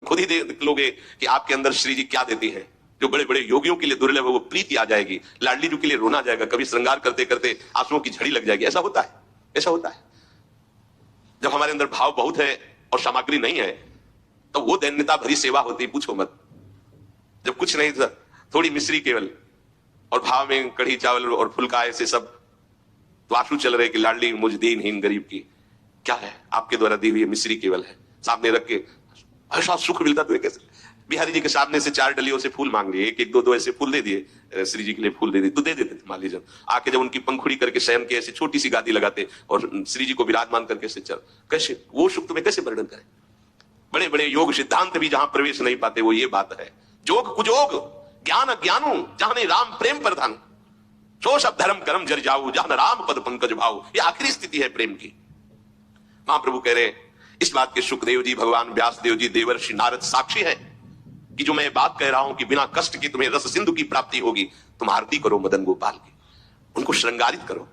खुद ही देख लोगे कि आपके अंदर श्री जी क्या देती है। जो बड़े बड़े योगियों के लिए दुर्लभ है वो प्रीति आ जाएगी, लाडली जी के लिए रोना जाएगा, कभी श्रृंगार करते करते आंसुओं की झड़ी लग जाएगी। ऐसा होता है, ऐसा होता है। जब हमारे अंदर भाव बहुत है और सामग्री नहीं है तो वो दैन्यता भरी सेवा होती, पूछो मत। जब कुछ नहीं था, थोड़ी मिश्री केवल और भाव में कढ़ी चावल और फुल्का ऐसे सब, तो आंसू चल रहे कि लाडली मुझ दीनहीन गरीब की क्या है, आपके द्वारा दी हुई मिश्री केवल है, सामने रख के ऐसा सुख मिलता। तो कैसे बिहारी जी के सामने से 4 डलियों से फूल मांग लिए, एक एक 2 ऐसे फूल दे दिए, श्री जी के लिए फूल दे दिए तो दे देते थे। मान लीजिए आके जब उनकी पंखुड़ी करके शयन के ऐसे छोटी सी गादी लगाते और श्री जी को विराजमान करके ऐसे चल, कैसे वो सुख तुम्हें कैसे वर्णन करें। बड़े बड़े योग सिद्धांत भी जहां प्रवेश नहीं पाते वो ये बात है। जोग कुजोग ज्ञान अज्ञानू जहां राम प्रेम प्रधान, सो सब धर्म कर्म जर जाऊ जहां राम पद पंकज भाऊ। ये आखिरी स्थिति है प्रेम की। महाप्रभु कह रहे इस बात के सुखदेव जी, भगवान व्यासदेव जी, देवर्षि नारद साक्षी है कि जो मैं बात कह रहा हूं कि बिना कष्ट की तुम्हें रस सिंधु की प्राप्ति होगी। तुम आरती करो मदन गोपाल की, उनको श्रृंगारित करो।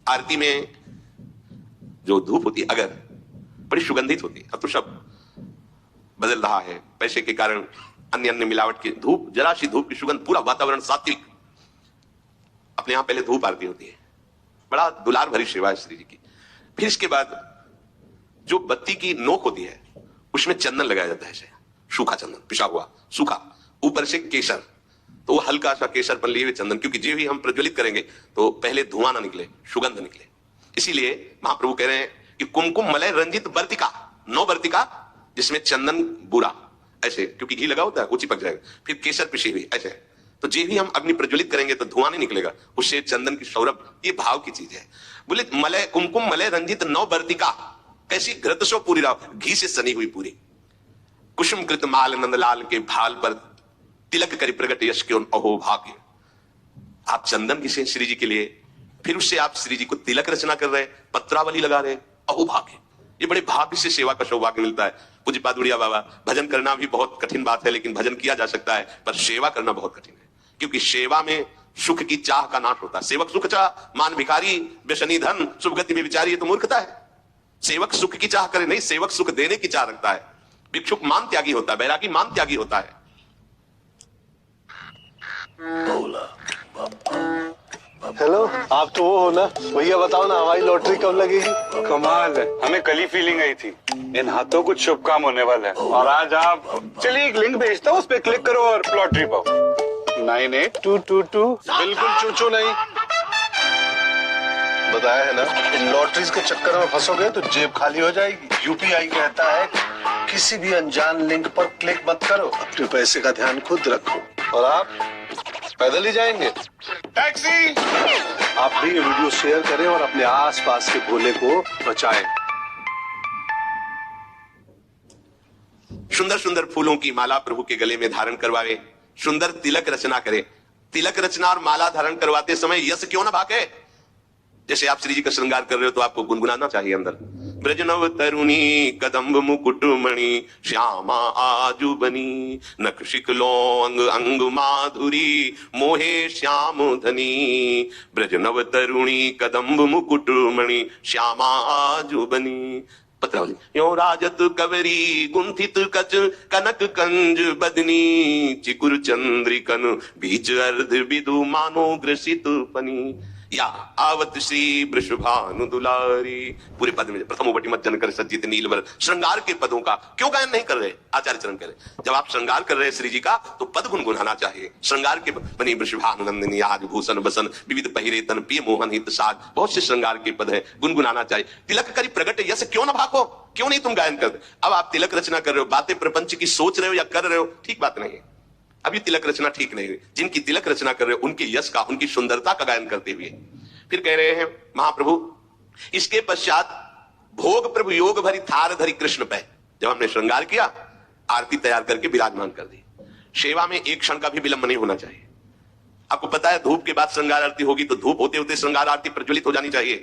आरती में जो धूप होती है अगर बड़ी सुगंधित होती है। अब तो सब बदल रहा है पैसे के कारण, अन्य अन्य मिलावट की धूप, जरा सी धूप की सुगंध, पूरा वातावरण सात्विक। अपने यहां पहले धूप आरती होती है, बड़ा दुलार भरी सेवा है श्री जी की। फिर इसके बाद जो बत्ती की नोक होती है उसमें चंदन लगाया जाता है, सूखा चंदन, पिसा हुआ सूखा, ऊपर से केसर, तो वो हल्का सा केसर पर लिए हुए चंदन, क्योंकि जो भी हम प्रज्वलित करेंगे तो पहले धुआं ना निकले, सुगंध निकले। इसीलिए महाप्रभु कह रहे हैं कि कुमकुम मलय रंजित बर्तिका, 9 बर्तिका जिसमें चंदन बुरा ऐसे, क्योंकि घी लगा होता है वो चिपक जाएगा, फिर केसर पिसी हुई ऐसे, तो जे भी हम अग्नि प्रज्वलित करेंगे तो धुआं नहीं निकलेगा, उससे चंदन की सौरभ, ये भाव की चीज है। बोले मलय कुमकुम मलय रंजित 9 बर्तिका, कैसी घृतसो पूरी राव, घी से सनी हुई पूरी। कुसुम कृत माल नंदलाल के भाल पर तिलक करी प्रगट यश के अहो भाग्य। आप चंदन किसे श्री जी के लिए, फिर उससे आप श्री जी को तिलक रचना कर रहे, पत्रावली लगा रहे, अहो भाग्य। ये बड़े भाग्य से सेवा का सौभाग्य मिलता है। पूज्य पादुड़िया बाबा, भजन करना भी बहुत कठिन बात है, लेकिन भजन किया जा सकता है, पर सेवा करना बहुत कठिन है, क्योंकि सेवा में सुख की चाह का नाश होता है। सेवक सुख चाह मान भिखारी व्यसनी धन शुभ गति में विचारी, ये तो मूर्खता है। सेवक सुख की चाह करे नहीं, सेवक सुख देने की चाह रखता है। भिक्षुक मान त्यागी होता है, बैरागी मान त्यागी होता है। हेलो, आप तो वो हो ना भैया, बताओ ना हमारी लॉटरी कब लगेगी। कमाल है, हमें कल ही फीलिंग आई थी इन हाथों कुछ शुभ काम होने वाला है, और आज आप, चलिए एक लिंक भेजता हूँ, उस पर क्लिक करो और लॉटरी पाओ। 98222। बिल्कुल चूचू नहीं, बताया है ना, इन लॉटरीज के चक्कर में फंसोगे तो जेब खाली हो जाएगी। यूपीआई कहता है किसी भी अनजान लिंक पर क्लिक मत करो, अपने पैसे का ध्यान खुद रखो। और आप पैदल ही जाएंगे? टैक्सी! आप भी ये वीडियो शेयर करें और अपने आसपास के भोले को बचाएं। सुंदर सुंदर फूलों की माला प्रभु के गले में धारण करवावे, सुंदर तिलक रचना करे। तिलक रचना और माला धारण करवाते समय यश क्यों ना भागे। जैसे आप श्री जी का श्रृंगार कर रहे हो तो आपको गुनगुनाना चाहिए अंदर, ब्रजनव तरुणी कदम्ब मुकुट मणि श्यामा आजू बनी, नख शिकलो अंग अंग माधुरी मोहे श्याम धनी। ब्रजनव तरुणी कदम्ब मुकुट मणि श्यामा आजू बनी। पत्रावली यो राजत कवरी गुंथित कच कनक कंज बदनी, चिकुर चंद्रिकन बीच अर्ध बिदु मानो ग्रसित पनी। या आवत श्री वृषभानु दुलारी। पूरे पद में प्रथम बटी मत जन कर सज्जित नीलवर, श्रृंगार के पदों का क्यों गायन नहीं कर रहे आचार्य चरण कह रहे। जब आप श्रृंगार कर रहे हैं श्री जी का तो पद गुनगुनाना चाहिए। श्रृंगार के बनी वृषभानु नंदिनी आज भूषण बसन विविध पहिरे तन पिय मोहन हित साज, बहुत से श्रृंगार के पद है, गुनगुनाना चाहिए। तिलक करी प्रगट यश क्यों ना भागो, क्यों नहीं तुम गायन करते। अब आप तिलक रचना कर रहे हो, बातें प्रपंच की सोच रहे हो या कर रहे हो, ठीक बात नहीं है। अभी तिलक रचना ठीक नहीं है। जिनकी तिलक रचना कर रहे हो उनके यश का, उनकी सुंदरता का गायन करते हुए फिर कह रहे हैं महाप्रभु, इसके पश्चात भोग प्रभु योग भरी थार धरी कृष्ण पे। जब हमने श्रृंगार किया, आरती तैयार करके विराजमान कर दी। सेवा में एक क्षण का भी विलंब नहीं होना चाहिए। आपको पता है धूप के बाद श्रृंगार आरती होगी तो धूप होते होते श्रृंगार आरती प्रज्वलित हो जानी चाहिए।